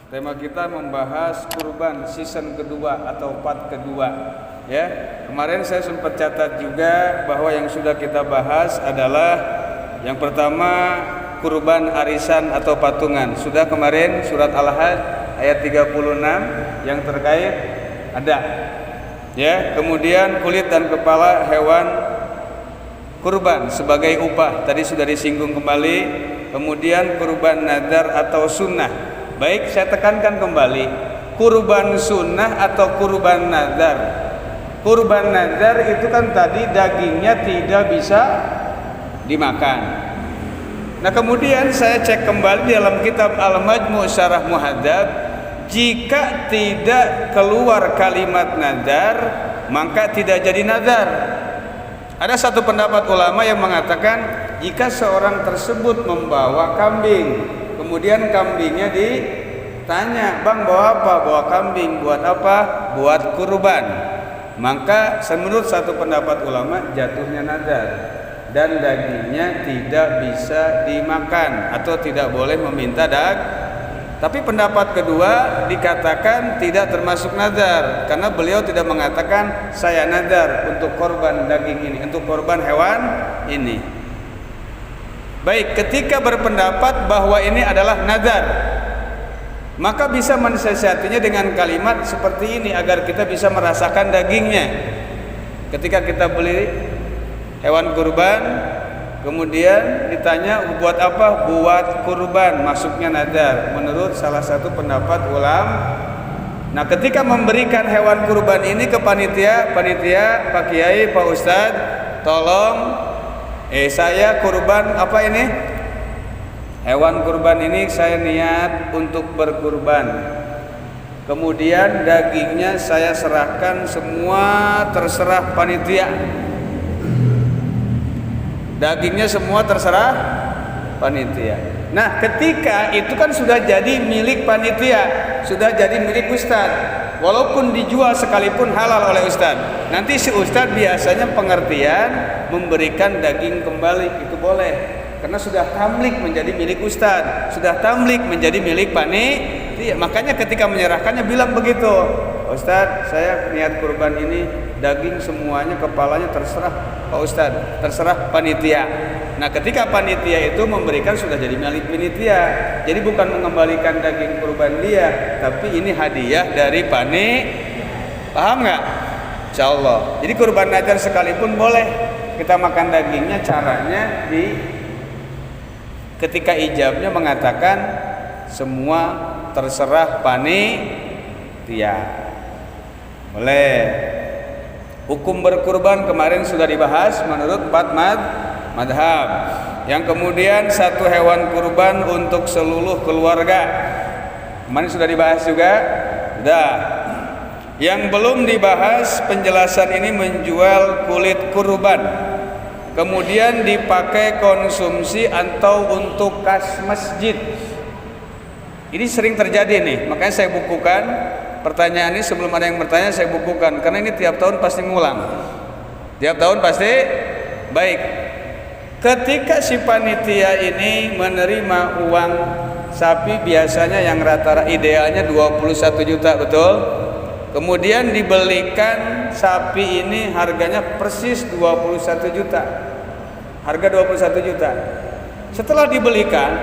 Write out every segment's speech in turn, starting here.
Tema kita membahas kurban season kedua atau part kedua. Ya, kemarin saya sempat catat juga bahwa yang sudah kita bahas adalah yang pertama kurban arisan atau patungan. Sudah kemarin surat Al-Hajj ayat 36 yang terkait ada. Ya, kemudian kulit dan kepala hewan kurban sebagai upah tadi sudah disinggung kembali. Kemudian kurban nadar atau sunnah. Baik, saya tekankan kembali, kurban sunnah atau kurban nadar. Kurban nadar itu kan tadi dagingnya tidak bisa dimakan. Nah, kemudian saya cek kembali dalam kitab Al-Majmu' Syarah Muhadzab, jika tidak keluar kalimat nadar, maka tidak jadi nadar. Ada satu pendapat ulama yang mengatakan jika seorang tersebut membawa kambing, kemudian kambingnya ditanya, "Bang, bawa apa?" "Bawa kambing." "Buat apa?" "Buat kurban." Maka menurut satu pendapat ulama jatuhnya nadar dan dagingnya tidak bisa dimakan atau tidak boleh meminta Tapi pendapat kedua dikatakan tidak termasuk nadar karena beliau tidak mengatakan saya nadar untuk korban daging ini, untuk korban hewan ini. Baik, ketika berpendapat bahwa ini adalah nadar, maka bisa mensiasatinya dengan kalimat seperti ini agar kita bisa merasakan dagingnya. Ketika kita beli hewan kurban, kemudian ditanya buat apa? Buat kurban, masuknya nadar menurut salah satu pendapat ulama. Nah, ketika memberikan hewan kurban ini ke panitia, Pak Kiai, Pak Ustadz, tolong saya kurban apa ini? Hewan kurban ini saya niat untuk berkurban. Kemudian dagingnya saya serahkan semua terserah panitia. Dagingnya semua terserah panitia. Nah, ketika itu kan sudah jadi milik panitia, sudah jadi milik ustadz. Walaupun dijual sekalipun halal oleh ustadz, nanti si ustadz biasanya pengertian memberikan daging kembali, itu boleh. Karena sudah tamlik menjadi milik ustadz, sudah tamlik menjadi milik panitia. Makanya ketika menyerahkannya bilang begitu, "Ustadz, saya niat kurban ini, daging semuanya, kepalanya terserah Pak Ustadz, terserah panitia." Nah, ketika panitia itu memberikan sudah jadi milik panitia. Jadi bukan mengembalikan daging kurban dia, tapi ini hadiah dari panitia. Paham nggak? Insyaallah. Jadi kurban nadar sekalipun boleh kita makan dagingnya. Caranya ketika ijabnya mengatakan semua terserah panitia. Boleh. Hukum berkurban kemarin sudah dibahas menurut 4 madhab. Yang kemudian satu hewan kurban untuk seluruh keluarga. Kemarin sudah dibahas juga. Sudah. Yang belum dibahas penjelasan ini menjual kulit kurban. Kemudian dipakai konsumsi atau untuk kas masjid. Ini sering terjadi nih, makanya saya bukukan pertanyaan ini sebelum ada yang bertanya saya bukukan karena ini tiap tahun pasti ngulang. Tiap tahun pasti. Baik. Ketika si panitia ini menerima uang sapi biasanya yang rata-rata idealnya 21 juta, betul? Kemudian dibelikan sapi ini harganya persis 21 juta. Harga 21 juta. Setelah dibelikan,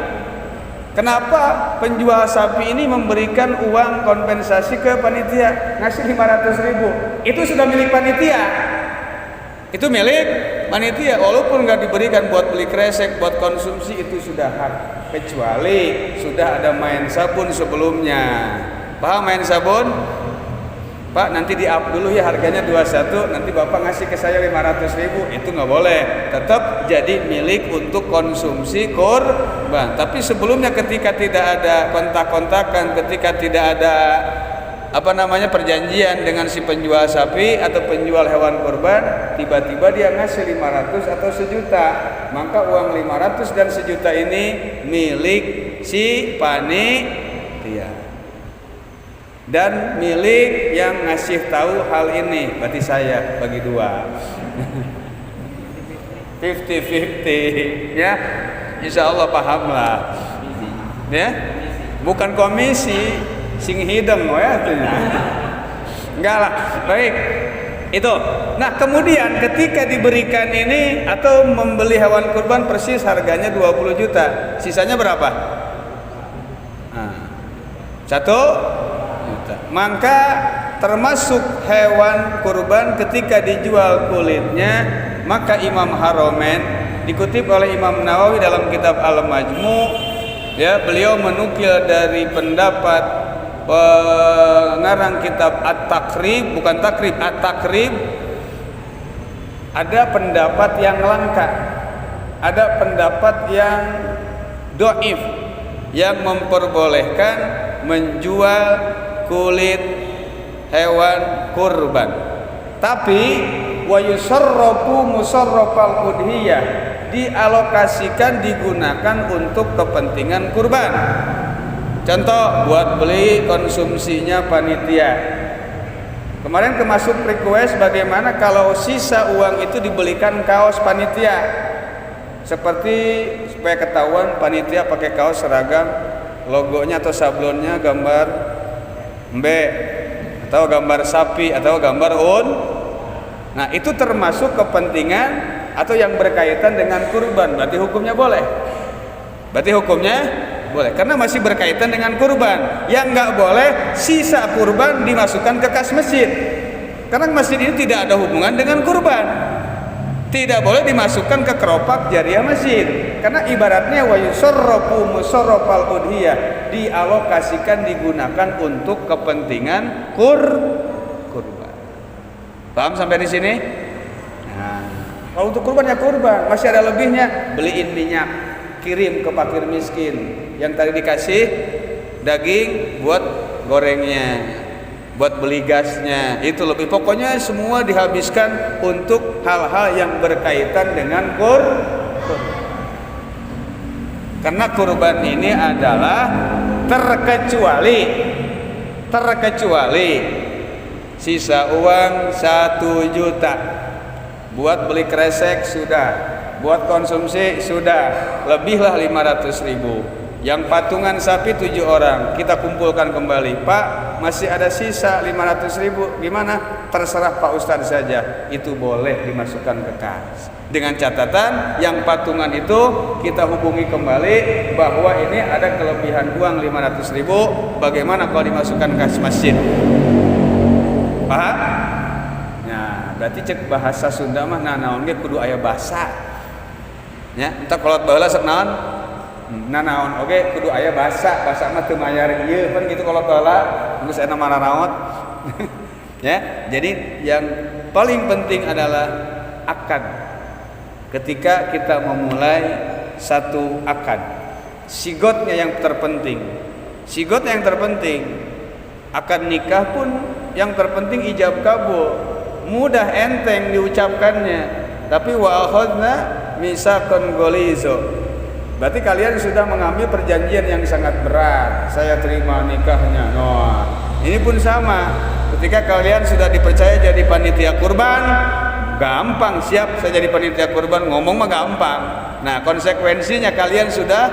kenapa penjual sapi ini memberikan uang kompensasi ke panitia? Ngasih 500.000. Itu sudah milik panitia. Itu milik panitia. Walaupun nggak diberikan buat beli kresek, buat konsumsi, itu sudah hak. Kecuali sudah ada main sabun sebelumnya. Paham main sabun? "Pak, nanti di-up dulu ya harganya 21, nanti Bapak ngasih ke saya 500.000." Itu nggak boleh. Tetap jadi milik untuk konsumsi kurban. Tapi sebelumnya ketika tidak ada kontak-kontakan, ketika tidak ada perjanjian dengan si penjual sapi atau penjual hewan kurban, tiba-tiba dia ngasih 500 atau 1.000.000, maka uang 500 dan 1.000.000 ini milik si panitia. Dan milik yang ngasih tahu hal ini berarti saya bagi 2. 50-50 ya. Insya Allah paham lah ya. Bukan komisi, sing hideng ya. Enggak lah. Baik. Itu. Nah, kemudian ketika diberikan ini atau membeli hewan kurban persis harganya 20 juta. Sisanya berapa? Nah, 1 juta. Maka termasuk hewan kurban ketika dijual kulitnya, maka Imam Haromen dikutip oleh Imam Nawawi dalam kitab Al-Majmu', ya, beliau menukil dari pendapat pengarang kitab At-Takrib, bukan Takrib, At-Takrib, ada pendapat yang langka, ada pendapat yang dhaif yang memperbolehkan menjual kulit hewan kurban. Tapi wa yusarrafu musarrafal udhiyah, dialokasikan, digunakan untuk kepentingan kurban. Contoh, buat beli konsumsinya panitia. Kemarin kemasuk request bagaimana kalau sisa uang itu dibelikan kaos panitia, seperti supaya ketahuan panitia pakai kaos seragam, logonya atau sablonnya gambar mbe atau gambar sapi atau gambar un. Nah, itu termasuk kepentingan atau yang berkaitan dengan kurban, berarti hukumnya boleh. Berarti hukumnya boleh, karena masih berkaitan dengan kurban. Yang nggak boleh sisa kurban dimasukkan ke kas masjid, karena masjid ini tidak ada hubungan dengan kurban. Tidak boleh dimasukkan ke keropak jariah masjid, karena ibaratnya wa yusarrafu musarrafal udhiyah, dialokasikan, digunakan untuk kepentingan kurban. Paham sampai di sini? Nah, kalau untuk kurban ya kurban, masih ada lebihnya, beliin minyak, kirim ke fakir miskin. Yang tadi dikasih daging buat gorengnya, buat beli gasnya, itu lebih. Pokoknya semua dihabiskan untuk hal-hal yang berkaitan dengan kurban. Karena kurban ini adalah terkecuali sisa uang 1 juta buat beli kresek sudah, buat konsumsi sudah, lebihlah 500.000. Yang patungan sapi 7 orang kita kumpulkan kembali, Pak masih ada sisa 500.000, gimana? Terserah Pak Ustadz saja, itu boleh dimasukkan ke kas. Dengan catatan yang patungan itu kita hubungi kembali bahwa ini ada kelebihan uang 500.000, bagaimana kalau dimasukkan ke kas masjid? Paham? Nah, berarti cek bahasa Sunda mah naon ge kudu aya basa. Ya, entar kolot baheula sok naon? Naon oge kudu aya basa mah teu mayar ieu kan gitu kolot baheula, geus aya mararaot. Ya, jadi yang paling penting adalah akad. Ketika kita memulai satu akad, sigotnya yang terpenting. Sigot yang terpenting. Akad nikah pun yang terpenting ijab kabul, mudah enteng diucapkannya. Tapi wa akhadna misaqan ghaliza, berarti kalian sudah mengambil perjanjian yang sangat berat. Saya terima nikahnya. Nah, ini pun sama. Ketika kalian sudah dipercaya jadi panitia kurban, gampang, siap saya jadi panitia kurban, ngomong mah gampang. Nah, konsekuensinya kalian sudah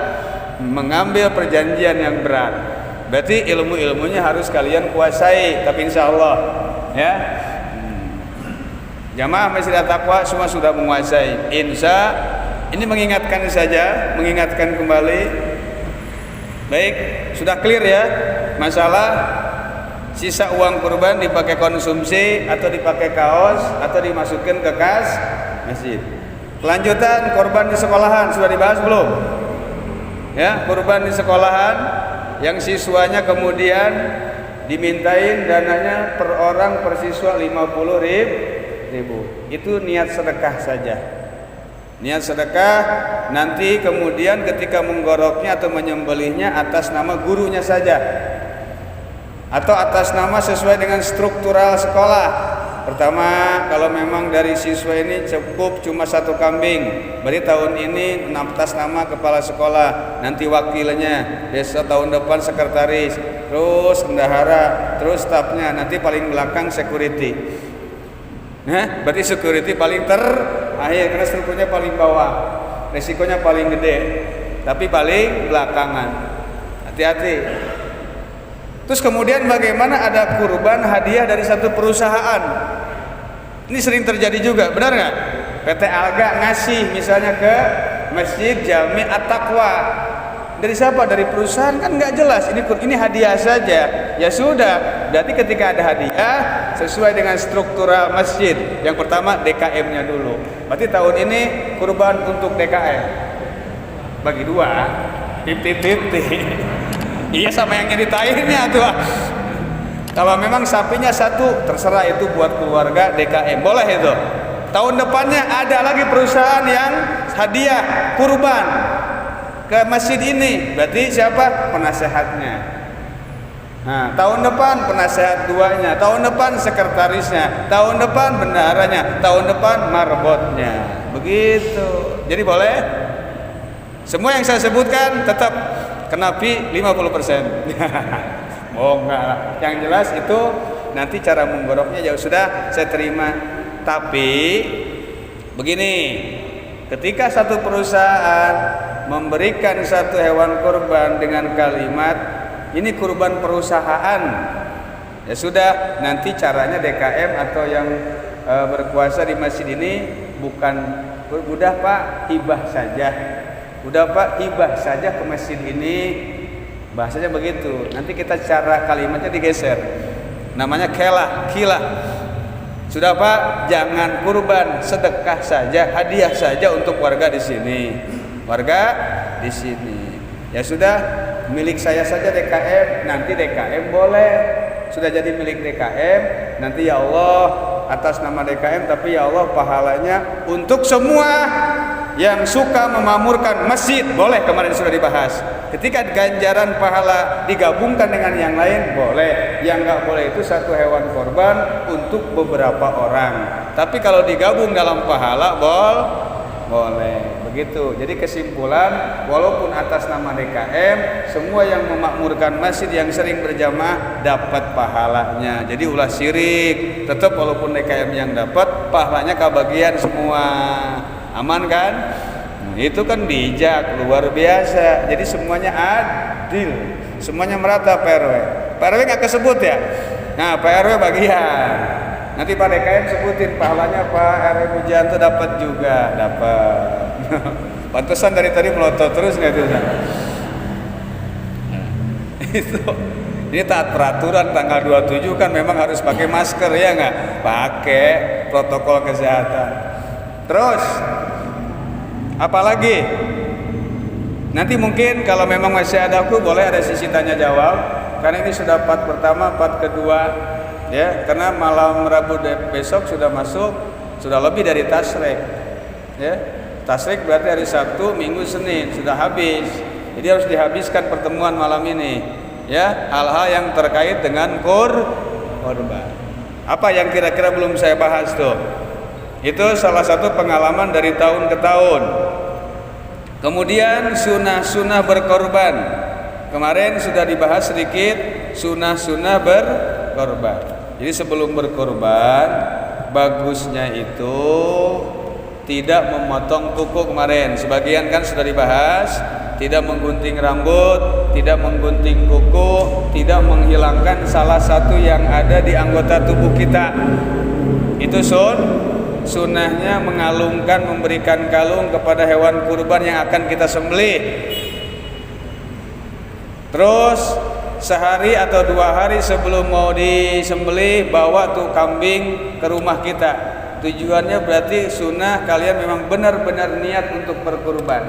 mengambil perjanjian yang berat. Berarti ilmu-ilmunya harus kalian kuasai. Tapi insya Allah, ya, jamaah Masjid At-Taqwa semua sudah menguasai. Ini mengingatkan saja, mengingatkan kembali. Baik, sudah clear ya masalah sisa uang kurban dipakai konsumsi atau dipakai kaos atau dimasukkan ke kas masjid. Kelanjutan korban di sekolahan sudah dibahas belum? Ya, kurban di sekolahan yang siswanya kemudian dimintain dananya per orang per siswa 50.000. Itu niat sedekah saja. Niat sedekah, nanti kemudian ketika menggoroknya atau menyembelihnya atas nama gurunya saja, atau atas nama sesuai dengan struktural sekolah. Pertama, kalau memang dari siswa ini cukup cuma 1 kambing, berarti tahun ini atas nama kepala sekolah, nanti wakilnya, besok tahun depan sekretaris, terus bendahara, terus stafnya, nanti paling belakang security. Nah, berarti security paling terakhir karena strukturnya paling bawah, resikonya paling gede, tapi paling belakangan. Hati-hati. Terus kemudian bagaimana ada kurban hadiah dari satu perusahaan? Ini sering terjadi juga, benar nggak? PT Alga ngasih misalnya ke Masjid Jami At-Taqwa. Dari siapa? Dari perusahaan, kan nggak jelas. Ini hadiah saja. Ya sudah. Berarti ketika ada hadiah sesuai dengan struktural masjid. Yang pertama DKM-nya dulu. Berarti tahun ini kurban untuk DKM. Bagi dua, 50-50. Iya, sama yang nyeritainnya tuh. Kalau memang sapinya satu, terserah itu buat keluarga DKM, boleh itu. Tahun depannya ada lagi perusahaan yang hadiah kurban ke masjid ini, berarti siapa? Penasehatnya. Nah, tahun depan penasehat duanya, tahun depan sekretarisnya, tahun depan bendaharanya, tahun depan marbotnya. Begitu. Jadi boleh. Semua yang saya sebutkan tetap kena fee 50%. Oh enggak lah. Yang jelas itu nanti cara menggoroknya ya sudah saya terima. Tapi begini, ketika satu perusahaan memberikan satu hewan kurban dengan kalimat ini kurban perusahaan, ya sudah, nanti caranya DKM atau yang berkuasa di masjid ini bukan udah Pak hibah saja, udah Pak hibah saja ke masjid ini, bahasanya begitu. Nanti kita cara kalimatnya digeser, namanya kilah. Sudah Pak, jangan kurban, sedekah saja, hadiah saja untuk warga di sini. Warga di sini. Ya sudah, milik saya saja DKM, nanti DKM boleh. Sudah jadi milik DKM, nanti ya Allah atas nama DKM, tapi ya Allah pahalanya untuk semua yang suka memamurkan masjid, boleh. Kemarin sudah dibahas. Ketika ganjaran pahala digabungkan dengan yang lain, boleh. Yang nggak boleh itu satu hewan korban untuk beberapa orang. Tapi kalau digabung dalam pahala, boleh. Begitu. Jadi kesimpulan, walaupun atas nama DKM, semua yang memakmurkan masjid yang sering berjamaah dapat pahalanya. Jadi ulah syirik. Tetap walaupun DKM yang dapat, pahalanya kebagian semua. Aman kan? Nah, itu kan bijak luar biasa. Jadi semuanya adil, semuanya merata. Pak RW nggak kesebut ya? Nah, Pak RW bagian. Nanti Pak DKM sebutin pahalanya Pak RW Mujanto dapat juga, dapat. Pantesan dari tadi melotot terus nggak itu? Itu. Ini taat peraturan tanggal 27 kan memang harus pakai masker ya nggak? Pakai protokol kesehatan. Terus apalagi? Nanti mungkin kalau memang masih ada aku boleh ada sisi tanya jawab, karena ini sudah part pertama, part kedua ya, karena malam Rabu besok sudah masuk, sudah lebih dari tasrik ya. Tasrik berarti hari Sabtu, Minggu, Senin sudah habis. Jadi harus dihabiskan pertemuan malam ini ya, hal-hal yang terkait dengan korban. Apa yang kira-kira belum saya bahas tuh? Itu salah satu pengalaman dari tahun ke tahun. Kemudian sunnah-sunnah berkorban. Kemarin sudah dibahas sedikit sunnah-sunnah berkorban. Jadi sebelum berkorban, bagusnya itu tidak memotong kuku kemarin. Sebagian kan sudah dibahas, tidak menggunting rambut, tidak menggunting kuku, tidak menghilangkan salah satu yang ada di anggota tubuh kita. Itu sunnahnya mengalungkan, memberikan kalung kepada hewan kurban yang akan kita sembelih. Terus sehari atau 2 hari sebelum mau disembelih, bawa tuh kambing ke rumah kita. Tujuannya berarti sunnah kalian memang benar-benar niat untuk berkurban.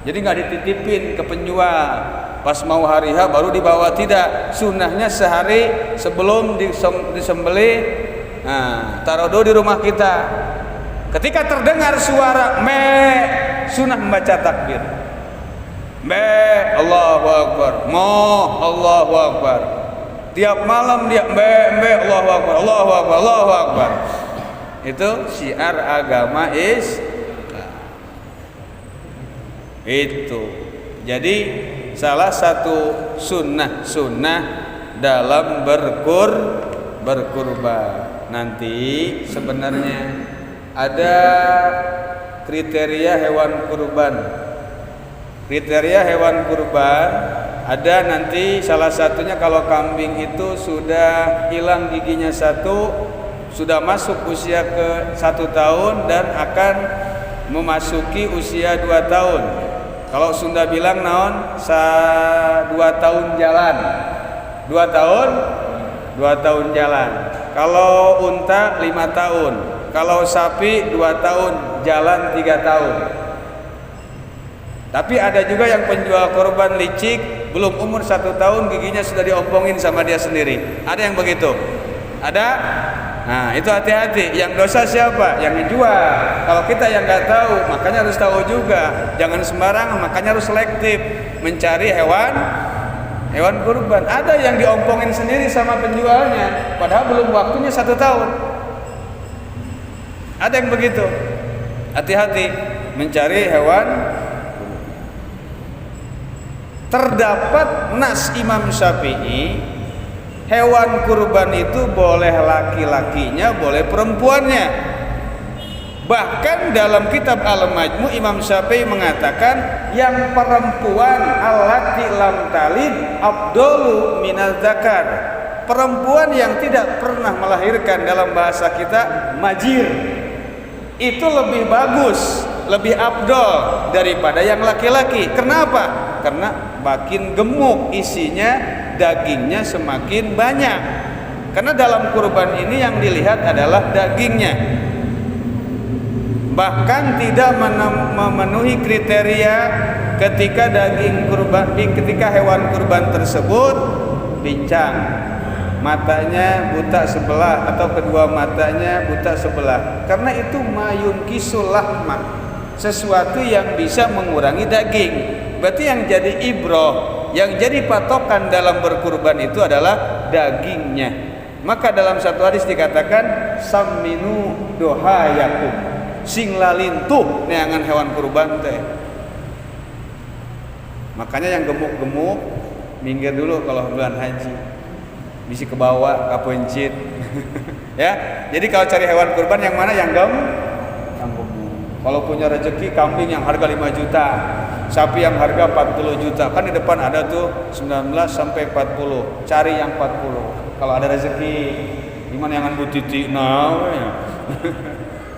Jadi nggak dititipin ke penjual pas mau hari H baru dibawa, tidak. Sunnahnya sehari sebelum disembelih, nah, taruh dulu di rumah kita. Ketika terdengar suara me, sunnah membaca takbir. Me, Allahu Akbar. Mo, Allahu Akbar. Tiap malam dia me, Allahu Akbar, Allahu Akbar, Allahu Akbar. Itu syiar agama Islam. Itu. Jadi salah satu sunnah dalam berkurban. Nanti sebenarnya ada kriteria hewan kurban. Kriteria hewan kurban Ada nanti salah satunya kalau kambing itu sudah hilang giginya satu, sudah masuk usia ke 1 tahun dan akan memasuki usia 2 tahun. Kalau Sunda bilang naon 2 tahun jalan, 2 tahun jalan. Kalau unta 5 tahun, kalau sapi 2 tahun jalan 3 tahun. Tapi ada juga yang penjual korban licik, belum umur 1 tahun giginya sudah diompongin sama dia sendiri. Ada yang begitu? Ada? Nah itu hati-hati. Yang dosa siapa? Yang dijual. Kalau kita yang nggak tahu, makanya harus tahu juga. Jangan sembarangan, makanya harus selektif mencari hewan kurban. Ada yang diompongin sendiri sama penjualnya, padahal belum waktunya 1 tahun. Ada yang begitu. Hati-hati mencari hewan. Terdapat nas Imam Syafi'i, hewan kurban itu boleh laki-lakinya, boleh perempuannya. Bahkan dalam kitab Al-Majmu' Imam Syafi'i mengatakan yang perempuan allati lam talid afdalu minaz zakar. Perempuan yang tidak pernah melahirkan, dalam bahasa kita majir, itu lebih bagus, lebih afdal daripada yang laki-laki. Kenapa? Karena makin gemuk isinya, dagingnya semakin banyak. Karena dalam kurban ini yang dilihat adalah dagingnya. Bahkan tidak memenuhi kriteria ketika ketika hewan kurban tersebut pincang, matanya buta sebelah atau kedua matanya buta sebelah. Karena itu mayun kisul lahma, sesuatu yang bisa mengurangi daging. Berarti yang jadi ibroh, yang jadi patokan dalam berkurban itu adalah dagingnya. Maka dalam satu hadis dikatakan samminu dohayakum, sing lalintuh neangan hewan kurban teh. Makanya yang gemuk-gemuk minggir dulu kalau bulan haji, bisa ke bawah kapencit. Ya, jadi kalau cari hewan kurban yang mana? Yang gemuk. Kalau punya rezeki kambing yang harga 5 juta, sapi yang harga 40 juta. Kan di depan ada tuh 19 sampai 40. Cari yang 40. Kalau ada rezeki, gimana yang butiti ya.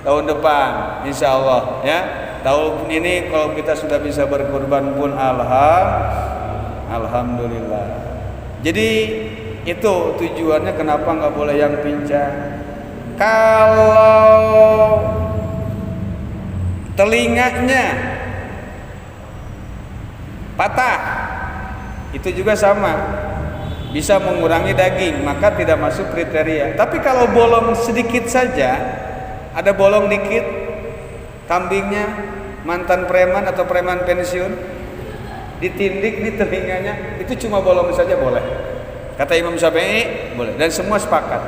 Tahun depan insya Allah ya. Tahun ini kalau kita sudah bisa berkurban pun alhamdulillah. Jadi itu tujuannya kenapa nggak boleh yang pincang. Kalau telinganya patah, itu juga sama, bisa mengurangi daging, maka tidak masuk kriteria. Tapi kalau bolong sedikit saja, ada bolong dikit, kambingnya mantan preman atau preman pensiun, ditindik di telinganya, itu cuma bolong saja boleh. Kata Imam Syafi'i boleh, dan semua sepakat.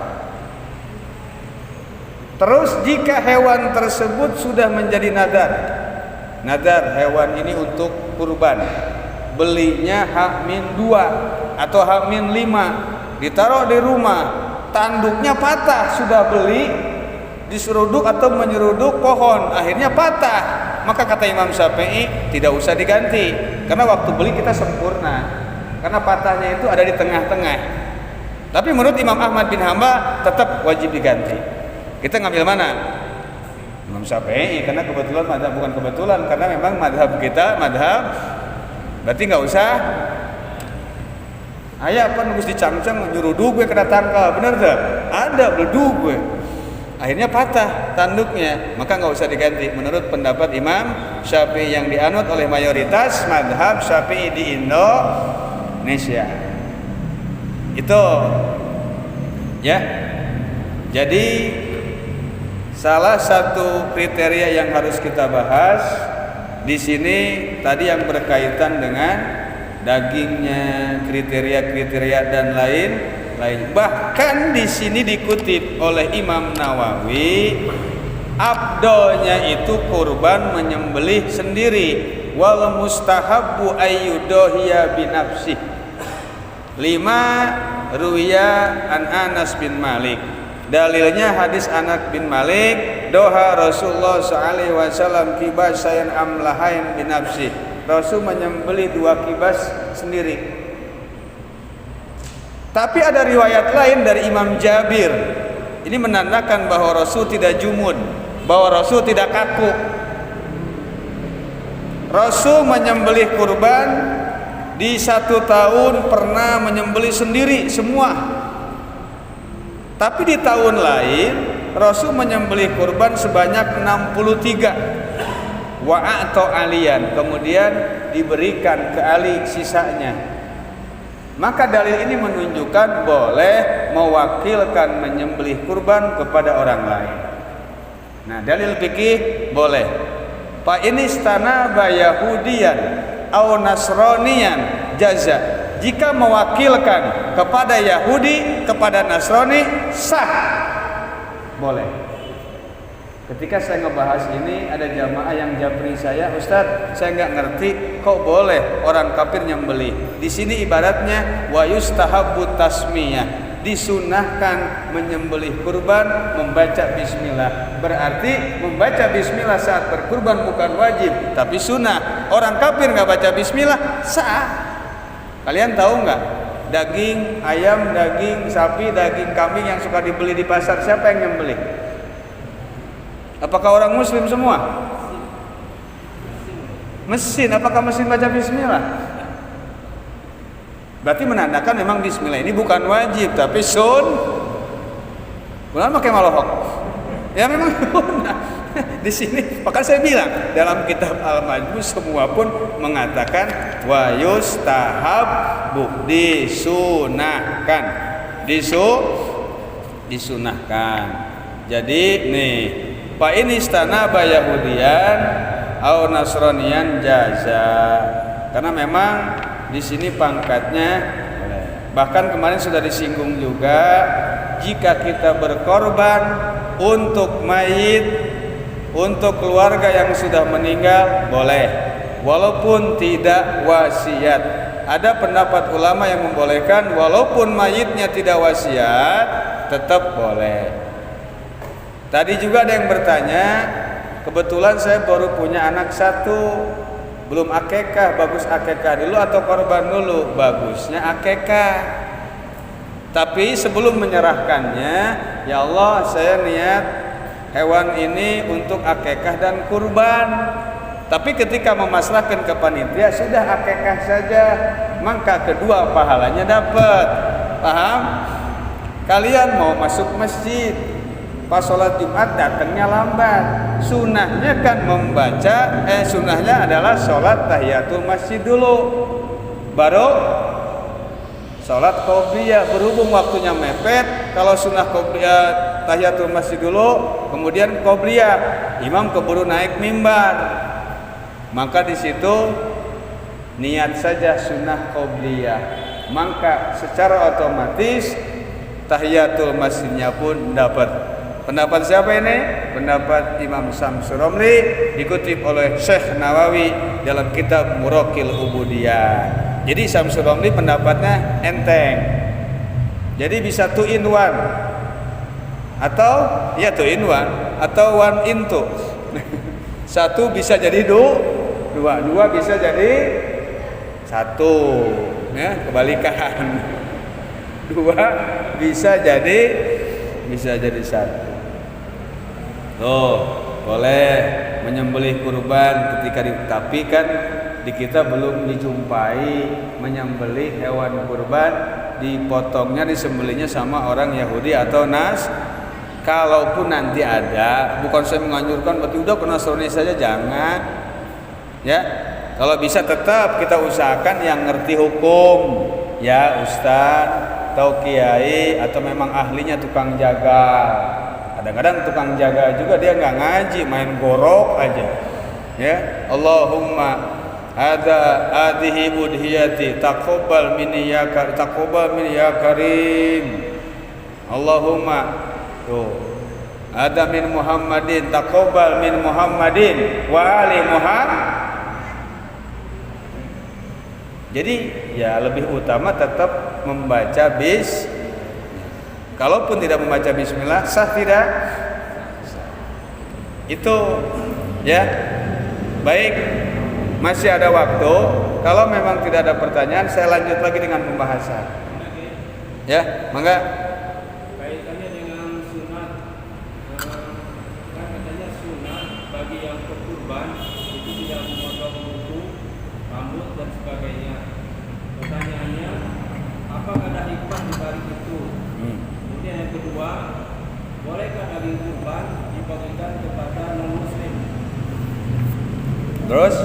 Terus jika hewan tersebut sudah menjadi nadar hewan ini untuk kurban, belinya H-2 atau H-5, ditaruh di rumah, tanduknya patah, sudah beli diseruduk atau menyeruduk pohon, akhirnya patah, maka kata Imam Syafi'i tidak usah diganti, karena waktu beli kita sempurna, karena patahnya itu ada di tengah-tengah. Tapi menurut Imam Ahmad bin Hanbal tetap wajib diganti. Kita ngambil mana? Imam Syafi'i, karena kebetulan madhab, bukan kebetulan, karena memang madhab kita berarti nggak usah. Ayah apa nunggu dicangcang nyuruduk gue kena tangkal, bener tak? Ada beleduk gue, akhirnya patah tanduknya, maka nggak usah diganti. Menurut pendapat Imam Syafi'i yang dianut oleh mayoritas madhab Syafi'i di Indonesia. Itu ya. Jadi salah satu kriteria yang harus kita bahas di sini tadi yang berkaitan dengan dagingnya, kriteria-kriteria dan lain. Bahkan di sini dikutip oleh Imam Nawawi, afdolnya itu kurban menyembelih sendiri, wal mustahabbu ayyudohiya binafsih. 5 ruwiya an Anas bin Malik. Dalilnya hadis Anas bin Malik, doha Rasulullah SAW kibas sayan amlahain binafsih. Rasul menyembelih 2 kibas sendiri. Tapi ada riwayat lain dari Imam Jabir. Ini menandakan bahwa Rasul tidak jumud, bahwa Rasul tidak kaku. Rasul menyembelih kurban di 1 tahun pernah menyembelih sendiri semua. Tapi di tahun lain Rasul menyembelih kurban sebanyak 63. Atau alian, kemudian diberikan ke Ali sisanya. Maka dalil ini menunjukkan boleh mewakilkan menyembelih kurban kepada orang lain. Nah, dalil fikih boleh. Fa ini istanaba Yahudiyan au Nasroniyan jaza. Jika mewakilkan kepada Yahudi, kepada Nasrani sah. Boleh. Ketika saya ngebahas ini ada jamaah yang japri saya, Ustadz, saya nggak ngerti kok boleh orang kafir nyembelih. Di sini ibaratnya wa yustahabbu tasmiyah, disunahkan menyembelih kurban membaca bismillah. Berarti membaca bismillah saat berkurban bukan wajib, tapi sunnah. Orang kafir nggak baca bismillah sah. Kalian tahu nggak? Daging ayam, daging sapi, daging kambing yang suka dibeli di pasar, siapa yang nyembelih? Apakah orang muslim semua? Mesin. Apakah mesin baca bismillah? Berarti menandakan memang bismillah ini bukan wajib tapi bukan pakai malohok. Ya memang sunnah. Di sini maka saya bilang dalam kitab Al-Majmu semua pun mengatakan wa yustahabbu, disunahkan. Disunahkan. Jadi nih, fa ini istanaba Yahudiyan au Nasroniyan jaza. Karena memang di sini pangkatnya, bahkan kemarin sudah disinggung juga, jika kita berkorban untuk mayit, untuk keluarga yang sudah meninggal boleh, walaupun tidak wasiat. Ada pendapat ulama yang membolehkan walaupun mayitnya tidak wasiat tetap boleh. Tadi juga ada yang bertanya, kebetulan saya baru punya anak 1, belum akekah, bagus akekah dulu atau korban dulu? Bagusnya akekah. Tapi sebelum menyerahkannya, ya Allah saya niat hewan ini untuk akekah dan kurban. Tapi ketika memasrahkan ke panitia sudah akekah saja, maka kedua pahalanya dapat. Paham? Kalian mau masuk masjid, pas sholat Jumat datangnya lambat, sunnahnya kan membaca, sunnahnya adalah sholat tahiyatul masjid dulu, baru sholat qobliyah. Berhubung waktunya mepet, kalau sunnah qobliyah tahiyatul masjid dulu, kemudian qobliyah, imam keburu naik mimbar, maka di situ niat saja sunnah qobliyah, maka secara otomatis tahiyatul masjidnya pun dapat. Pendapat siapa ini? Pendapat Imam Syamsul Romli, dikutip oleh Syekh Nawawi dalam kitab Muraqil Ubudiyah. Jadi Syamsul Romli pendapatnya enteng. Jadi bisa 2 in 1 atau ya 2 in 1 atau 1 in 2. 1 bisa jadi 2, 2 bisa jadi 1, ya kebalikan. 2 bisa jadi 1. Tuh, boleh menyembelih kurban ketika tapi kan di kita belum dijumpai menyembelih hewan kurban dipotongnya, disembelihnya sama orang Yahudi atau Kalaupun nanti ada, bukan saya menganjurkan berarti udah ke Nasrani saja, jangan. Ya, kalau bisa tetap kita usahakan yang ngerti hukum, ya ustaz atau kiai atau memang ahlinya tukang jaga. Kadang-kadang tukang jaga juga dia nggak ngaji, main gorok aja. Ya, Allahumma ada adihi udhiyati taqabbal minni ya karim. Allahumma tuh ada min Muhammadin taqabbal min Muhammadin wa ali Muhammad. Jadi ya lebih utama tetap membaca Kalaupun tidak membaca bismillah sah tidak? Itu ya. Baik, masih ada waktu. Kalau memang tidak ada pertanyaan, saya lanjut lagi dengan pembahasan. Ya, mangga. Kaitannya dengan sunat, kan katanya sunat bagi yang berkurban itu tidak memotong kuku, rambut dan sebagainya. Pertanyaannya, apakah ada hikmah di balik itu? Kemudian yang kedua, bolehkah daging kurban dibagikan kepada non muslim? Terus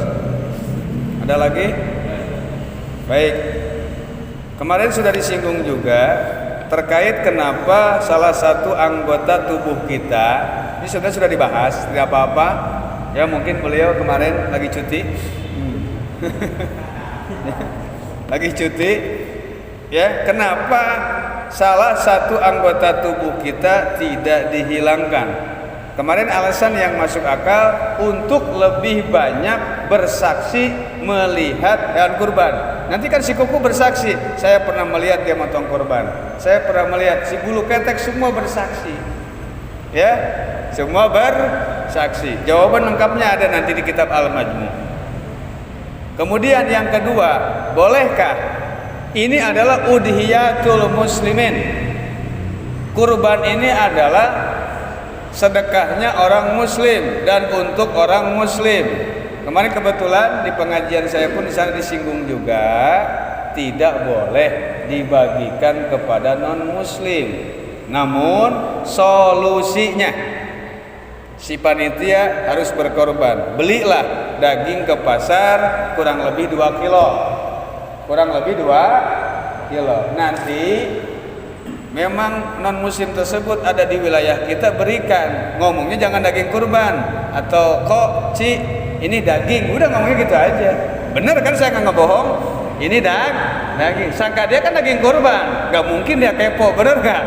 ada lagi? Baik. Kemarin sudah disinggung juga terkait kenapa salah satu anggota tubuh kita, ini sudah dibahas, tidak apa-apa. Ya mungkin beliau kemarin lagi cuti. Lagi cuti. Ya, kenapa salah satu anggota tubuh kita tidak dihilangkan? Kemarin alasan yang masuk akal untuk lebih banyak bersaksi melihat hewan kurban. Nanti kan si kuku bersaksi, saya pernah melihat dia motong kurban. Saya pernah melihat si bulu ketek, semua bersaksi. Ya, semua bersaksi. Jawaban lengkapnya ada nanti di kitab Al-Majmu'. Kemudian yang kedua, bolehkah? Ini adalah udhiyatul muslimin. Kurban ini adalah sedekahnya orang muslim dan untuk orang muslim. Kemarin kebetulan di pengajian saya pun di sana disinggung juga tidak boleh dibagikan kepada non muslim. Namun solusinya si panitia harus berkorban. Belilah daging ke pasar kurang lebih 2 kilo. Kurang lebih 2 kilo. Nanti memang non muslim tersebut ada di wilayah kita, berikan. Ngomongnya jangan daging kurban atau kok Ci ini daging, udah ngomongnya gitu aja. Bener kan, saya nggak ngebohong. Ini daging. Sangka dia kan daging kurban, nggak mungkin dia kepo, bener nggak?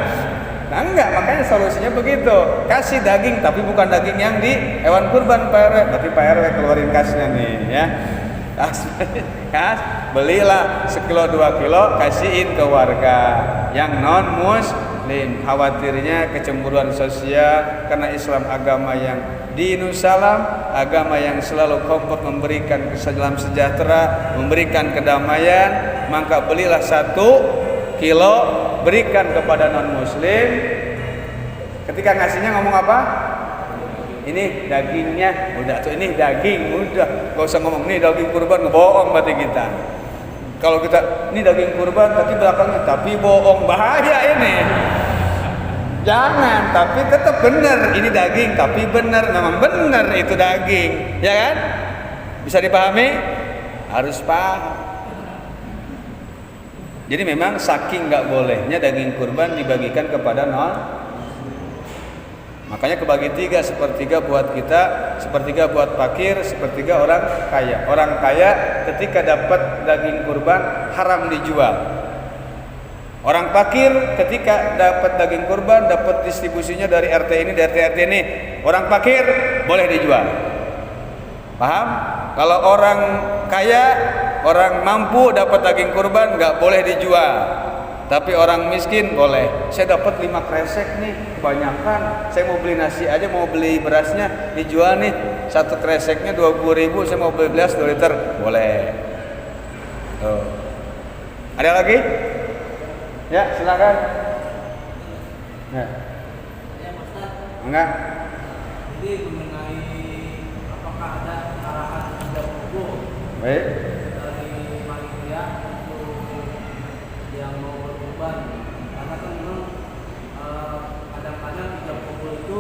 Nah enggak, makanya solusinya begitu. Kasih daging tapi bukan daging yang di hewan kurban Pak RW. Tapi Pak RW keluarin kasnya nih ya. Kas, belilah 1 kilo 2 kilo, kasihin ke warga yang non muslim. Khawatirnya kecemburuan sosial, karena Islam agama yang dinus salam, agama yang selalu kompak memberikan keselamatan sejahtera, memberikan kedamaian. Maka belilah 1 kilo, berikan kepada non muslim. Ketika ngasihnya ngomong apa? Ini dagingnya, udah tuh ini daging, udah gak usah ngomong ini daging kurban, ngebohong berarti kita. Kalau kita ini daging kurban tapi belakangnya tapi bohong, bahaya ini. Jangan, tapi tetap benar ini daging, tapi benar, memang benar itu daging, ya kan? Bisa dipahami? Harus paham. Jadi memang saking nggak bolehnya daging kurban dibagikan kepada non. Makanya kebagi 3, sepertiga buat kita, sepertiga buat fakir, sepertiga orang kaya. Orang kaya ketika dapat daging kurban haram dijual. Orang fakir ketika dapat daging kurban, dapat distribusinya dari RT ini, dari RT ini. Orang fakir boleh dijual. Paham? Kalau orang kaya, orang mampu dapat daging kurban nggak boleh dijual. Tapi orang miskin boleh. Saya dapat 5 kresek nih, kebanyakan. Saya mau beli nasi aja, mau beli berasnya, dijual nih. 1 kreseknya 20.000, saya mau beli beras 2 liter, boleh. Tuh. Ada lagi? Ya, silakan. Ya. Enggak. Jadi mengenai apakah ada arahan tidak hukum Baik. dari panitia untuk yang mau berkorban, karena kan memang kadang-kadang tidak kumpul itu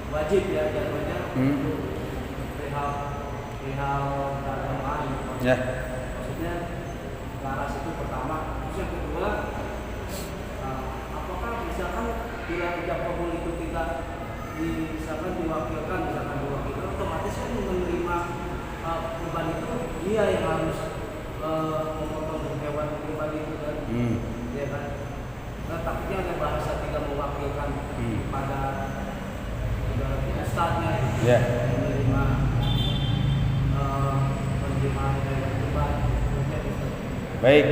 wajib ya jadwalnya untuk perihal keagamaan. Ya. Maksudnya laras itu pertama, terus yang kedua, apakah misalkan bila tidak kumpul itu tidak misalkan diwakilkan, misalkan diwakilkan, otomatis kan menerima kurban itu dia yang harus memotong hewan kurban itu kan, ya kan. Nah, takutnya ada bahasa tidak mewakilkan pada ustadznya menerima hewan kurban. Baik,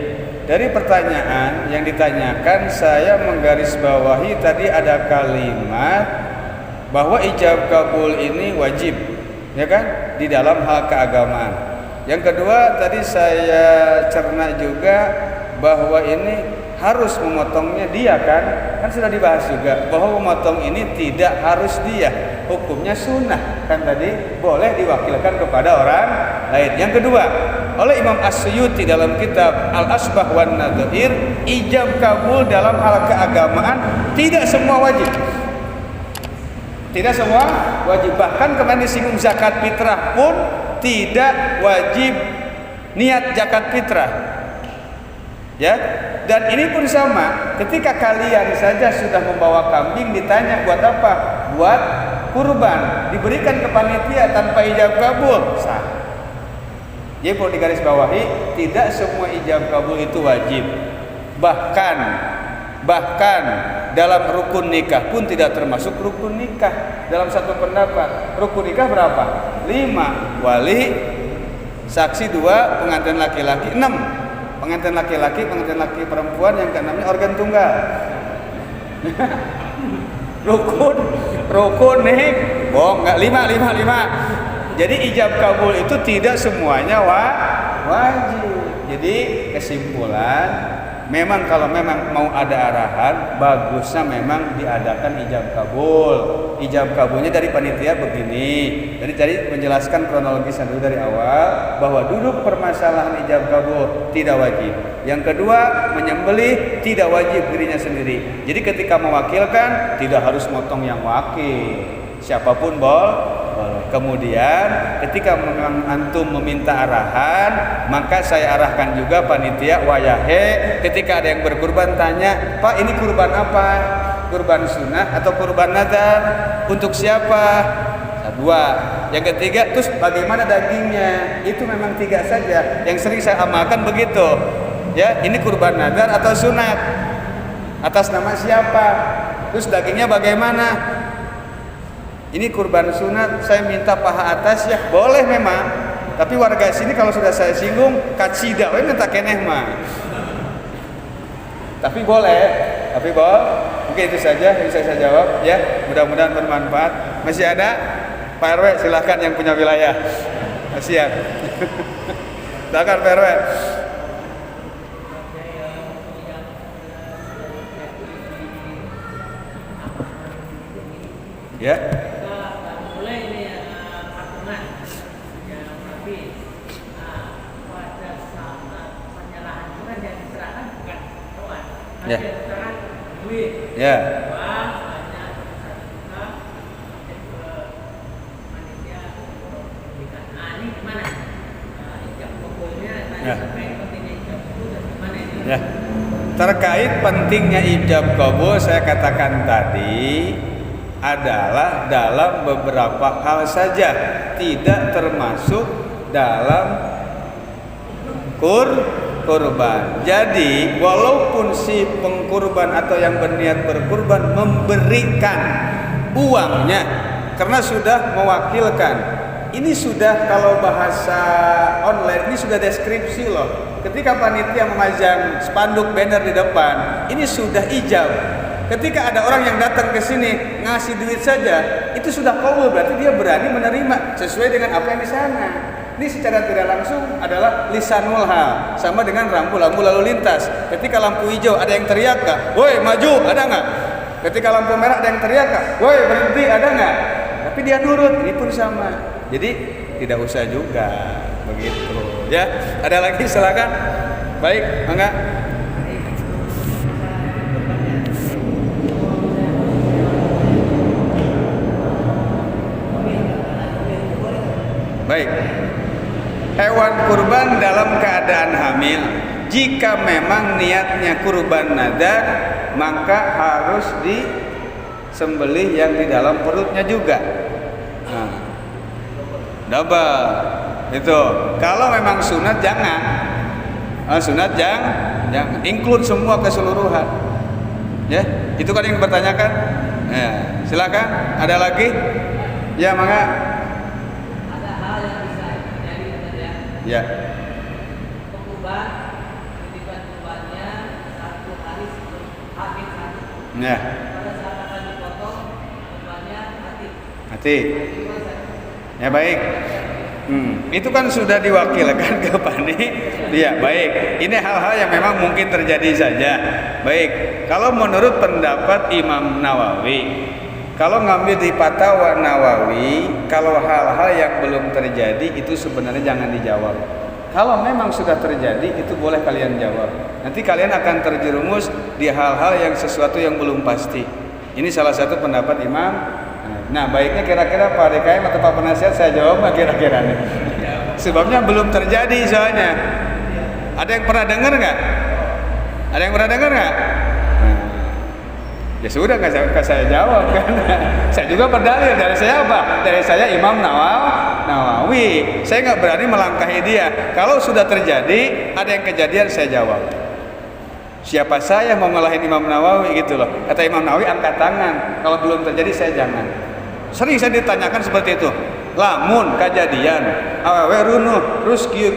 dari pertanyaan yang ditanyakan saya menggarisbawahi tadi ada kalimat bahwa ijab kabul ini wajib, ya kan, di dalam hal keagamaan. Yang kedua tadi saya cerna juga bahwa ini harus memotongnya dia kan sudah dibahas juga bahwa memotong ini tidak harus dia, hukumnya sunnah kan tadi, boleh diwakilkan kepada orang lain. Yang kedua, oleh Imam As-Suyuti dalam kitab Al-Asbah wan Nadhair, ijab kabul dalam hal keagamaan tidak semua wajib. Tidak semua wajib, bahkan kemarin disinggung zakat fitrah pun tidak wajib niat zakat fitrah. Ya, dan ini pun sama. Ketika kalian saja sudah membawa kambing, ditanya buat apa? Buat kurban, diberikan ke panitia tanpa ijab kabul, sah. Jadi perlu digarisbawahi, tidak semua ijab kabul itu wajib. Bahkan dalam rukun nikah pun tidak termasuk rukun nikah. Dalam satu pendapat, rukun nikah berapa? 5, wali, saksi 2, pengantin laki-laki 6. Pengantin laki-laki, pengantin laki perempuan, yang keenamnya organ tunggal. rukun nih, enggak 5. Jadi ijab kabul itu tidak semuanya wajib. Jadi kesimpulan, memang kalau memang mau ada arahan, bagusnya memang diadakan ijab kabul. Ijab kabulnya dari panitia begini. Jadi tadi menjelaskan kronologisnya dulu dari awal, bahwa duduk permasalahan ijab kabul tidak wajib. Yang kedua, menyembelih tidak wajib dirinya sendiri. Jadi ketika mewakilkan tidak harus motong yang wakil, siapapun boleh. Kemudian ketika memang antum meminta arahan, maka saya arahkan juga panitia wayahe. Ketika ada yang berkurban, tanya, Pak, ini kurban apa? Kurban sunnah atau kurban nadar? Untuk siapa? 2. Yang ketiga, terus bagaimana dagingnya? Itu memang 3 saja yang sering saya amalkan begitu. Ya, ini kurban nadar atau sunat? Atas nama siapa? Terus dagingnya bagaimana? Ini kurban sunat, saya minta paha atas ya, boleh memang. Tapi warga sini kalau sudah saya singgung, kacida, minta keneh mah. Tapi boleh. Mungkin itu saja yang saya jawab ya. Mudah-mudahan bermanfaat. Masih ada Pak RW, silakan yang punya wilayah. Masih ya. Silakan Pak RW. Ya. Ya. Ya. Ya. Terkait pentingnya ijab kabul, saya katakan tadi adalah dalam beberapa hal saja, tidak termasuk dalam kurban. Jadi walaupun si pengkurban atau yang berniat berkurban memberikan uangnya karena sudah mewakilkan, ini sudah, kalau bahasa online ini sudah deskripsi loh. Ketika panitia memajang spanduk banner di depan, ini sudah ijab. Ketika ada orang yang datang ke sini ngasih duit saja, itu sudah qabul, berarti dia berani menerima sesuai dengan apa yang di sana. Ini secara tidak langsung adalah lisanul hal, sama dengan lampu-lampu lalu lintas. Ketika lampu hijau ada yang teriak kak, woi maju, ada nggak? Ketika lampu merah ada yang teriak kak, woi berhenti, ada nggak? Tapi dia nurut, ini pun sama. Jadi tidak usah juga begitu. Ya, ada lagi silakan. Baik, enggak? Baik. Hewan kurban dalam keadaan hamil, jika memang niatnya kurban nadar, maka harus disembelih yang di dalam perutnya juga. Nah, double itu. Kalau memang sunat jangan. Sunat jangan include semua keseluruhan. Ya, itu kan yang bertanyakan. Ya, silakan. Ada lagi? Ya, mangga. Ya. Kurban, titipan kurbannya 1 hari sebelum H-1. Ya. Pada saat akan dipotong, kurbannya hati. Ya baik. Itu kan sudah diwakilkan ke panitia. Baik, ini hal-hal yang memang mungkin terjadi saja. Baik, kalau menurut pendapat Imam Nawawi, kalau ngambil di Fatwa Nawawi, kalau hal-hal yang belum terjadi itu sebenarnya jangan dijawab. Kalau memang sudah terjadi itu boleh kalian jawab. Nanti kalian akan terjerumus di hal-hal yang sesuatu yang belum pasti. Ini salah satu pendapat Imam. Nah, baiknya kira-kira Pak DKM atau Pak Penasihat saya jawab nggak kira-kira nih? Sebabnya belum terjadi soalnya. Ada yang pernah dengar nggak? Ada yang pernah dengar nggak? Ya sudah nggak saya jawab kan. Saya juga berdalil dari saya apa? Dari saya Imam Nawawi. Saya nggak berani melangkahi dia. Kalau sudah terjadi, ada yang kejadian saya jawab. Siapa saya mau ngalahin Imam Nawawi gitu loh. Kata Imam Nawawi angkat tangan. Kalau belum terjadi saya jangan. Sering saya ditanyakan seperti itu. Lamun kejadian, awewe runuh, terus kieu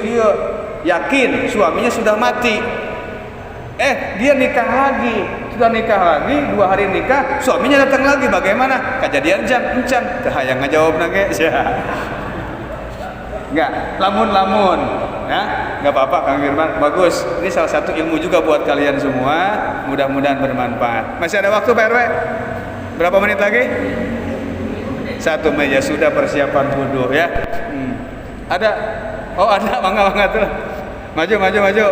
yakin suaminya sudah mati. Dia nikah lagi. Sudah nikah lagi, 2 hari nikah, suaminya datang lagi, bagaimana? Kejadian encan, hayang ngejawab nage, enggak, lamun, ya, enggak apa-apa Kang Firman, bagus. Ini salah satu ilmu juga buat kalian semua, mudah-mudahan bermanfaat. Masih ada waktu Pak RW? Berapa menit lagi? 1 menit ya, sudah persiapan wudhu ya. Ada? Oh ada, mangga tuh. Maju.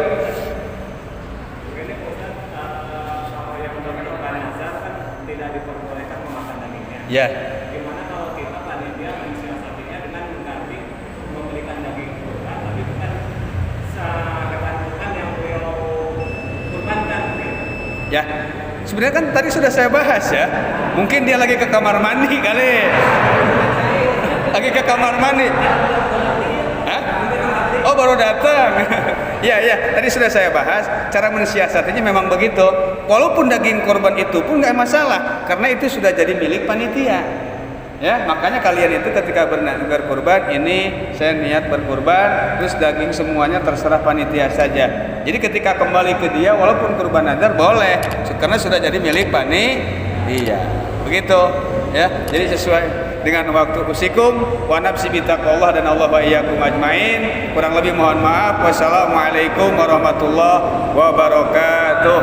Ya. Gimana kalau kita panitia mensiasatinya dengan mengganti memberikan daging kurban, tapi bukan hewan kurban yang beliau kurbankan? Ya, sebenarnya kan tadi sudah saya bahas ya. Mungkin dia lagi ke kamar mandi kali. Lagi ke kamar mandi. Hah? Oh baru datang. Ya, tadi sudah saya bahas. Cara mensiasatinya memang begitu. Walaupun daging korban itu pun nggak masalah, karena itu sudah jadi milik panitia. Ya, makanya kalian itu ketika berkurban, ini saya niat berkurban, terus daging semuanya terserah panitia saja. Jadi ketika kembali ke dia, walaupun kurban nadar boleh, karena sudah jadi milik panitia. Begitu, ya. Jadi sesuai dengan waktu usikum wa nafsi bitaqwallah dan Allah wa iyyakum ajmain. Kurang lebih mohon maaf. Wassalamualaikum warahmatullahi wabarakatuh.